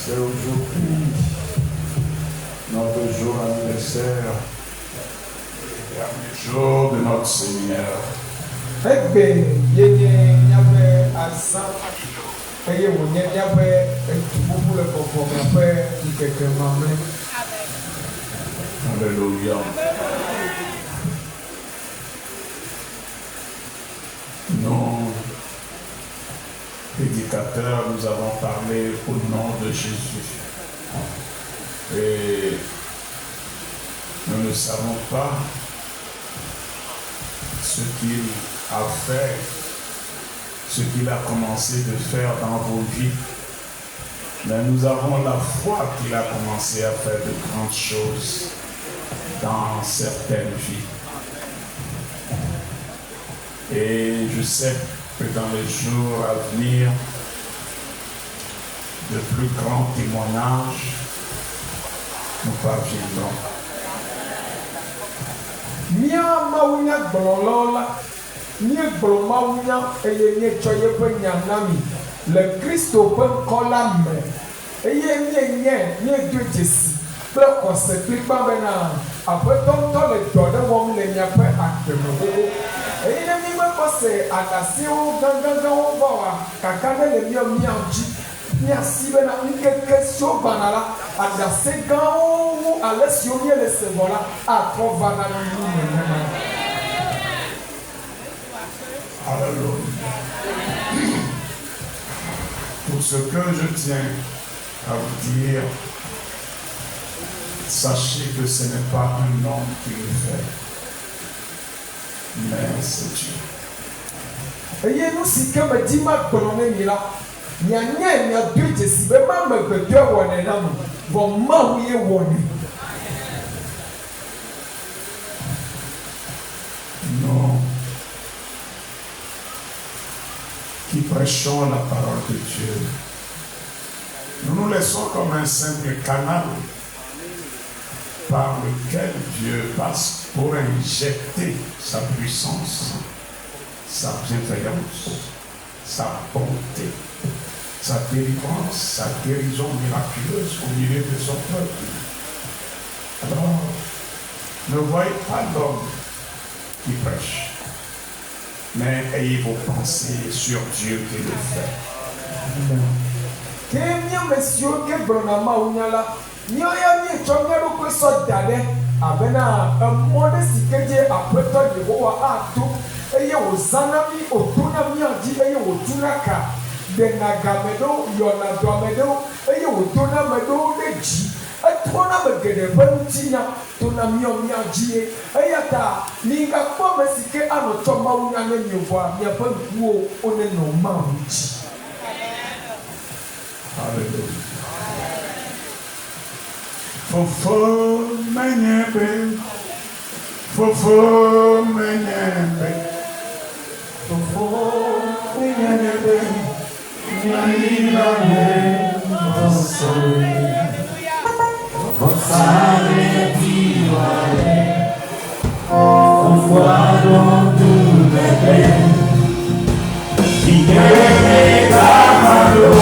C'est aujourd'hui notre jour anniversaire, le dernier jour de notre séminaire. Alléluia. Nous, prédicateurs, nous avons parlé au nom de Jésus. Et nous ne savons pas ce qu'il a fait, ce qu'il a commencé de faire dans vos vies. Mais nous avons la foi qu'il a commencé à faire de grandes choses dans certaines vies. Et je sais que dans les jours à venir, de plus grands témoignages nous parviendront. Mia mawunya glolola. Nye glomawunya eye nye choye pe nyanami. Le Christo pe kola me. Eye nye do jesi. Ple kose klikpa bena. Ape tonto le dode wom le nyape akpeme gogo. Eye ne mi me kose adasi wo gangan wo bawa. Kakane le mianji. Merci bena nkeke sio banala. Adasi gan wo alesio mi le sevola. Atrovana na mumena. Alléluia. Pour ce que je tiens à vous dire, sachez que ce n'est pas un homme qui le fait, mais c'est Dieu. Eye nu si ke me di ma gbɔnɔ ne mi la, nyanya nya do dzesi be ma me gbedɔ wɔne na me, vɔ mawu ye wɔne. Nous qui prêchons la parole de Dieu, nous nous laissons comme un simple canal par lequel Dieu passe pour injecter sa puissance, sa bienveillance, sa bonté, sa délivrance, sa guérison miraculeuse au milieu de son peuple. Alors, ne voyez pas l'homme qui prêche, mais ayez vos pensées sur Dieu qui le fait. Kemia mesio ke brona maunyala, nyoya mi chonga ro ko so dade, abena amode sikeje apreto Yehowa atu, eye ozana mi otuna mi adi eye otunaka, de nagamedo yona domedo, eye otuna medo leji. Atona begede bantinya tona mi adi, eye ta ninga kwa mesike ano choma unyane nyevwa, mi apanwo one no mauji. Alléluia. Fofo menyebe, fofo menyebe, fofo menyebe, nyina me osoi. Osale tiwale, fofo adondu bebe, igere kamalo.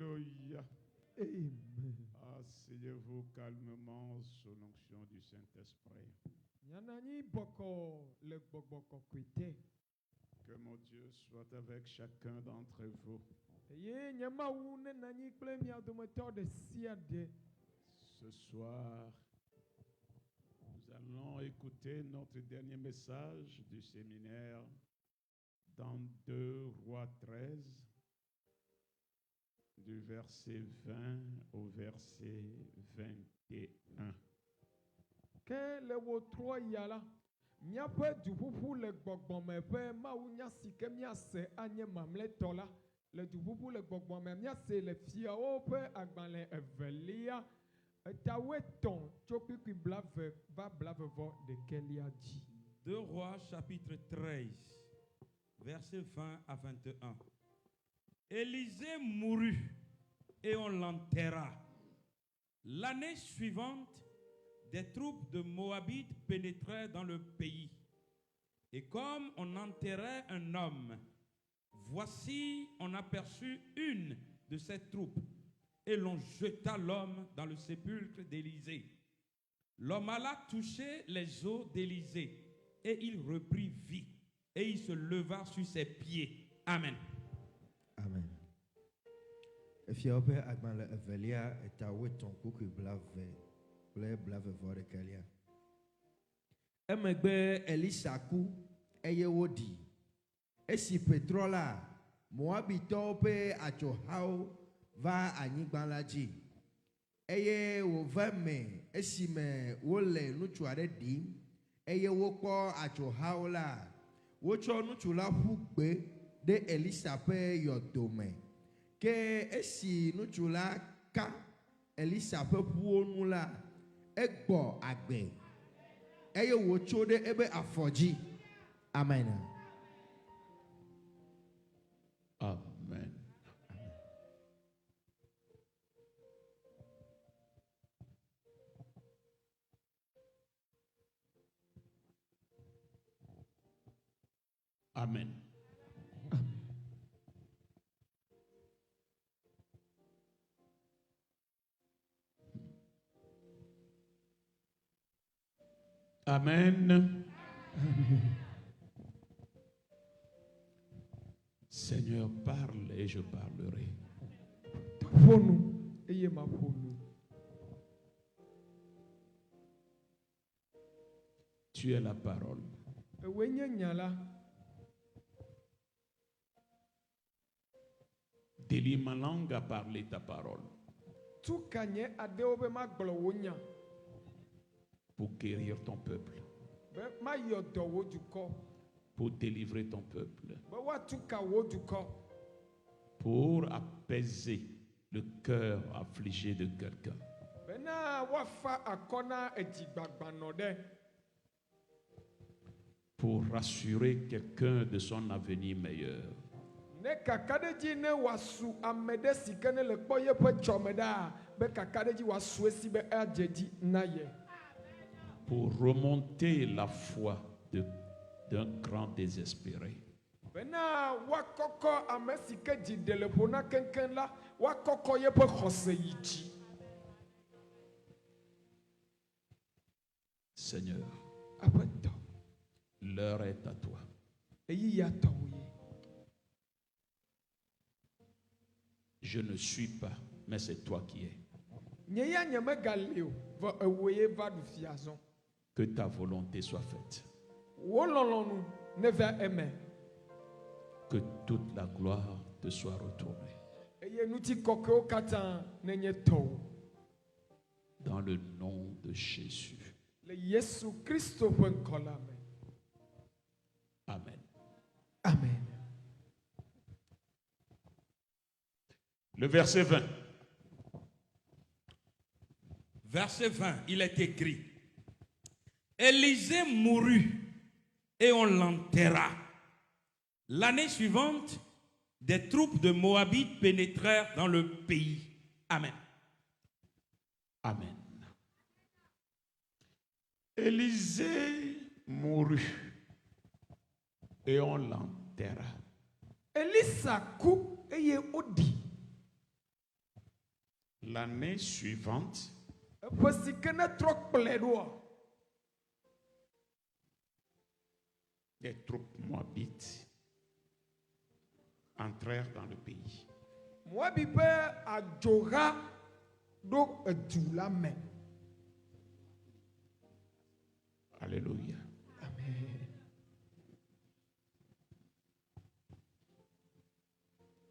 Alléluia. Amen. Asseyez-vous calmement sous l'onction du Saint-Esprit. Que mon Dieu soit avec chacun d'entre vous. Ce soir, nous allons écouter notre dernier message du séminaire dans 2 Rois 13, du verset 20 au verset 21. Deux Rois chapitre 13, verset 20 à 21. Élisée mourut et on l'enterra. L'année suivante, des troupes de Moabites pénétrèrent dans le pays. Et comme on enterrait un homme, voici, on aperçut une de ces troupes et l'on jeta l'homme dans le sépulcre d'Élisée. L'homme alla toucher les os d'Élisée et il reprit vie et il se leva sur ses pieds. Amen. Amen. Efiope agbale evelia etaweton kuku blave vore kelia. Emegbe Elisa ku eye wodi. Esi petrola Moabito pe atsohawo va anyigba la dzi. Eye wova me esi me wole nutsu aɖe ɖim eye wokpɔ atsohawo la wotsɔ nutsu la ƒu gbe ɖe Elisa ƒe yɔdo me. Ke esi nutsu la ka Elisa ƒe ƒuwo nu la egbɔ agbe eye wotso ɖe ebe afɔ dzi. Amen. Amen. Amen. Amen. Seigneur, parle et je parlerai. Tu es la parole. Délie ma langue à parler ta parole. Pour guérir ton peuple. Pour délivrer ton peuple. Pour apaiser le cœur affligé de quelqu'un. Pour rassurer quelqu'un de son avenir meilleur. Pour remonter la foi d'un grand désespéré. Seigneur, l'heure est à toi. Je ne suis pas, mais c'est toi qui es. Que ta volonté soit faite. Que toute la gloire te soit retournée. Dans le nom de Jésus. Amen. Amen. Le verset 20. Verset 20, il est écrit: Élisée mourut et on l'enterra. L'année suivante, des troupes de Moabites pénétrèrent dans le pays. Amen. Amen. Élisée mourut et on l'enterra. Elisa ku eye odi. L'année suivante, eƒe si ke ne trɔ kplɔe ɖoa, des troupes moabites entrèrent dans le pays. Moabi ƒe adzoha ɖo edu la me. Alléluia.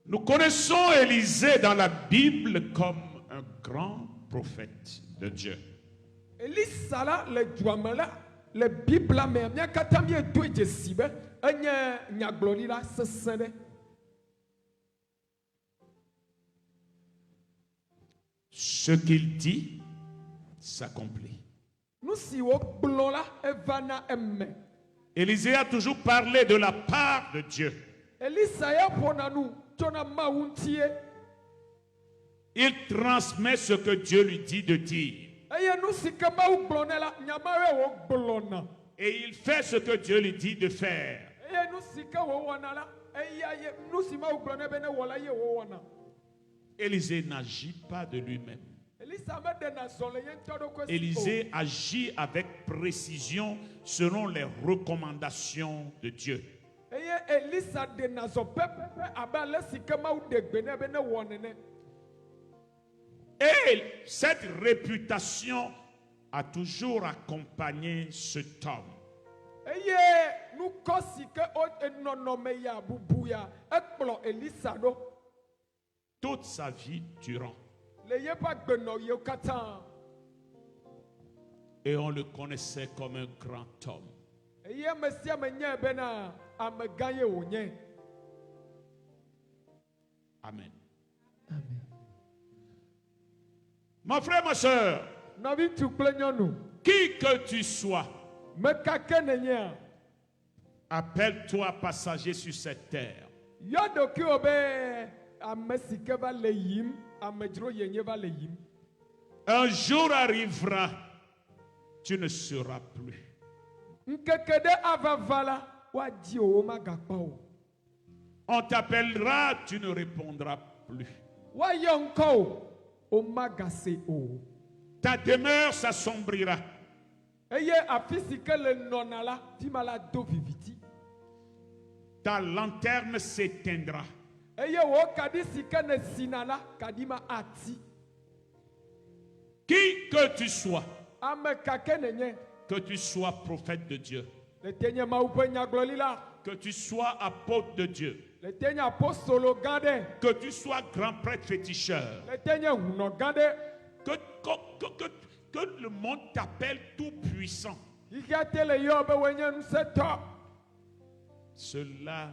Nous connaissons Élisée dans la Bible comme un grand prophète de Dieu. Elisa la le dua me la le Bibla me mia katã miedoe dzesi be enye nyagblɔɖila sesẽ ɖe. Ce qu'il dit s'accomplit. Nu si wogblɔ la eva na eme. Élisée a toujours parlé de la part de Dieu. Elisa ya ƒona nu tso na Mawu ŋutie. Il transmet ce que Dieu lui dit de dire. Eye nu si ke Mawu gblɔ nɛ la nyamawoe wogblɔna. Et il fait ce que Dieu lui dit de faire. Eye nu si ke wòwɔna la eya ye nu si Mawu gblɔ nɛ be ne wɔ la ye wòwɔna. Élisée n'agit pas de lui-même. Elisa me ɖena zɔ le ye ŋutɔ ɖokui si o. Élisée agit avec précision selon les recommandations de Dieu. Eye Elisa ɖena zɔ pɛpɛpɛ abe ale si ke Mawu ɖe gbe nɛ be ne wɔ nene. Et cette réputation a toujours accompagné cet homme. Eye nukɔ si ke nɔnɔme ya bubu ya ekplɔ Elisa ɖo. Toute sa vie durant. Le yeƒe agbenɔ yewo katã. Et on le connaissait comme un grand homme. Eye ame sia ame nyae bena amegã ye wònye. Amen. Mon frère, ma soeur, Nɔvi ŋutsu kple nyɔnu, qui que tu sois, me kake nenyea, appelle-toi passager sur cette terre. yɔ ɖokuiwò be ame si ke va le yim, amedzro yenye va le yim. Un jour arrivera, tu ne seras plus. Ŋkeke ɖe ava va la, woadi wò womagakpɔ o. On t'appellera, tu ne répondras plus. Woayɔ ŋkɔ o, womagase o. Ta demeure s'assombrira. Eye afi si ke le nɔna la, fi ma la do viviti. Ta lanterne s'éteindra. Eye wò kaɖi si ke ne sina la, kaɖi ma ati. Qui que tu sois, Ame kake nenye, que tu sois prophète de Dieu, le te nye Mawu ƒe nyagblɔɖila, que tu sois apôtre de Dieu, le te nye apostolo gã ɖe, que tu sois grand prêtre féticheur, le te nye hunɔ gã ɖe, que le monde t'appelle tout puissant. yi ke te le yɔ be wònye ŋusẽtɔ. Cela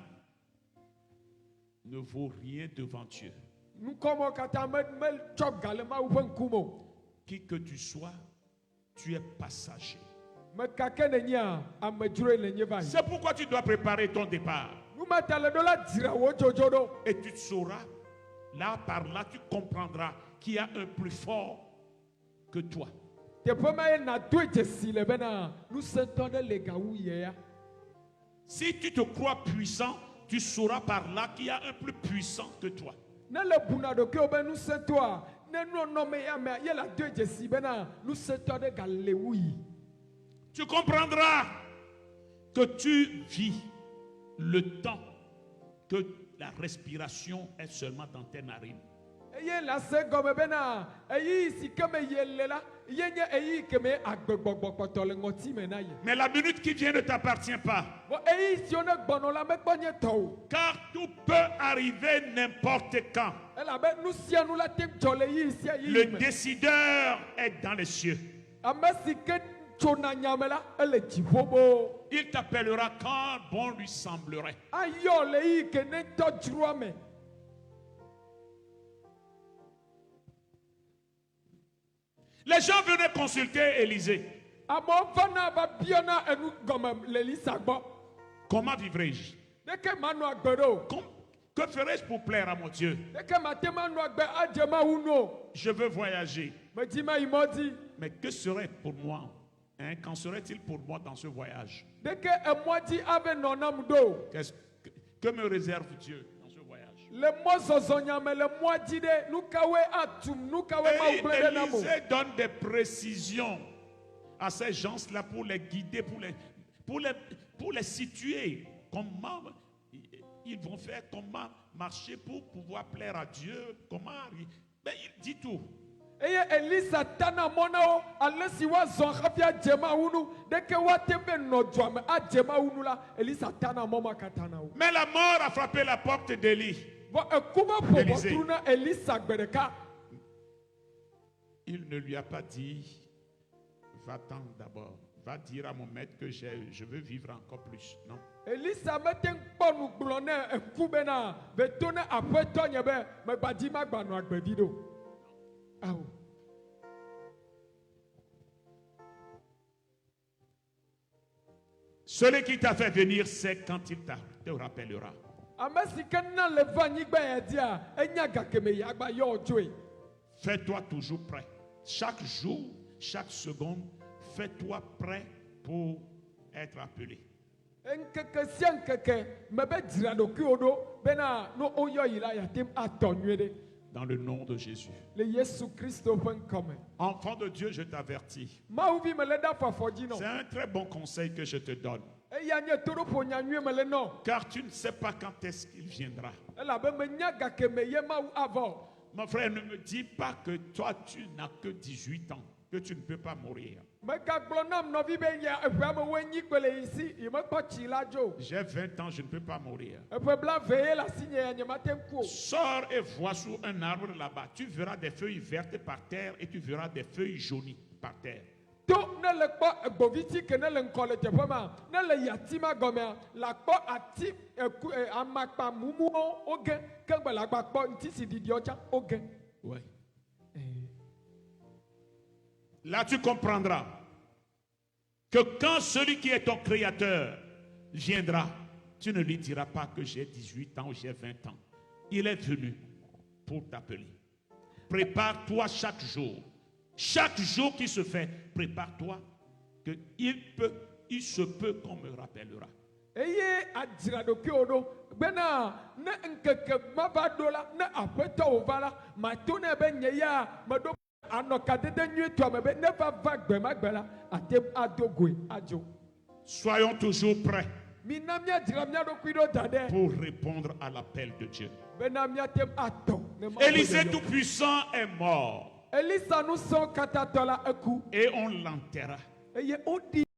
ne vaut rien devant Dieu. Nukɔmɔ katã metsɔ ga le Mawu ƒe ŋkume o. Qui que tu sois, tu es passager. Me kake nenyea, amedzroe nenye va yi. C'est pourquoi tu dois préparer ton départ. Numata le ɖo la dzra wò dzodzo ɖo. Et tu sauras, là par là, tu comprendras qu'il y a un plus fort que toi. Teƒe ma ye nadoe dzesi le bena ŋusẽtɔ ɖe le gawu ye ya. Si tu te crois puissant, tu sauras par là qu'il y a un plus puissant que toi. Ne le buna ɖokuiwò be ŋusẽtɔa, ne nɔnɔme ya mea, ye la doe dzesi bena ŋusẽtɔ ɖe gale wu yi. Tu comprendras que tu vis le temps que la respiration est seulement dans tes narines. Eye la se gɔme bena eyi si ke me ye le la, ye nye eyi ke me agbegbɔgbɔ kpɔtɔ le ŋɔti me na ye. Mais la minute qui vient ne t'appartient pas. Bon, eyi si wo ne gbɔnɔ la mekpɔ nye tɔ o. Car tout peut arriver n'importe quand. Elabe nu sia nu la te dzɔ le yi sia yi Le me. décideur est dans les cieux. Ame si ke tsona nyame la, ele dziƒo bo. Il t'appellera quand bon lui semblerait. Ayɔ le yi ke ne tɔ dzroa me. Les gens venaient consulter Élisée. Amewo vana va biana enu gɔme le Elisa gbɔ. Comment vivrai-je? Deke manɔ agbe ɖo. Que ferais-je pour plaire à mon Dieu? Deke mate manɔ agbe adze Mawu nu o. Je veux voyager. Medzi mayi mɔdzi. Mais que serait pour moi? Qu'en serait-il pour moi dans ce voyage? Deke emɔdzi ave nɔ nam ɖo. Que me réserve Dieu dans ce voyage? Le mɔzɔzɔ nyame le mɔa dzi ɖe nukawoe atum nukawoe Et mawu gblẽ ɖe nam o. Élisée donne des précisions à ces gens-là pour les guider, pour les situer. Comment ils vont faire, comment marcher pour pouvoir plaire à Dieu, comment... Ben, il dit tout. Eye Elisa tana mɔ na wo ale si woazɔ hafi adze Mawu nu ɖeke woate be nɔ dua me adze Mawu nu la Elisa tana mɔ ma katã na wo. Mais la mort a frappé la porte d'Élie. Vɔ ekuma ƒo Élisée. ʋɔtru na Elisa gbe ɖeka. Il ne lui a pas dit, va-t'en d'abord, va dire à mon maître que je veux vivre encore plus. Non. Elisa mete ŋu kpɔ nu gblɔ ne eku bena beto ne aƒetɔ nye be megbadi magbanɔ agbevi ɖo. Awo. Celui qui t'a fait venir, c'est quand il te rappellera. Ame si ke na le va anyigba ya dia enya gakeme ya agba yɔ wo dzoe. Fais-toi toujours prêt. Chaque jour, chaque seconde, fais-toi prêt pour être appelé. Nkeke sia nkeke mebe dzra ɖokuiwo ɖo bena no oyɔ yi la yatem atɔ nyuie ɖe. Dans le nom de Jésus. Le Yesu Kristo ƒe ŋkɔme. Enfant de Dieu, je t'avertis. Mawuvi me le ɖe afɔ afɔ dzi C'est nɔ. un très bon conseil que je te donne. Eya nye toɖoƒo nyanyuie me le nɔ. Car tu ne sais pas quand est-ce qu'il viendra. Elabe menya gakeme ye Mawu avɔ. Mon frère, ne me dis pas que toi, tu n'as que 18 ans, que tu ne peux pas mourir. Megagblɔ nam nɔvi be ya eƒea me woe nyi gbe le yi si yi mekpɔ tsi la dzo. J'ai 20 ans, je ne peux pas mourir. Eƒe blaeve ye le asi nye ya nye mate ŋu ku o. Sors et vois sous un arbre là-bas. Tu verras des feuilles vertes par terre et tu verras des feuilles jaunies par terre. To ne le kpɔ egbovitsi ke ne le ŋkɔ le teƒe ma ne le yati ma gɔmea la kpɔ ati amakpa mumuwo woge ke gbe la gba kpɔ ŋuti si ɖiɖiwo tsã woge. Ouais. Là, tu comprendras que quand celui qui est ton créateur viendra, tu ne lui diras pas que j'ai 18 ans ou j'ai 20 ans. Il est venu pour t'appeler. Prépare-toi chaque jour. Chaque jour qui se fait, prépare-toi que il se peut qu'on me rappellera. Eye adzra ɖokuiwo ɖo bena ne ŋkeke ma va ɖo la ne aƒetɔwo va la mato ne be nye ya meɖo anɔ kadede nyuietɔa me be ne va gbe ma gbe la ate ado goe adzo. Soyons toujours prêts Mina miadzra mia ɖokui ɖo da ɖe pour répondre à l'appel de Dieu. bena miate atɔ. ne Mawu ƒe Élisée yɔyɔ. Tout-Puissant est mort Elisa nusɔ katatɔ la eku et on l'enterra. eye woɖi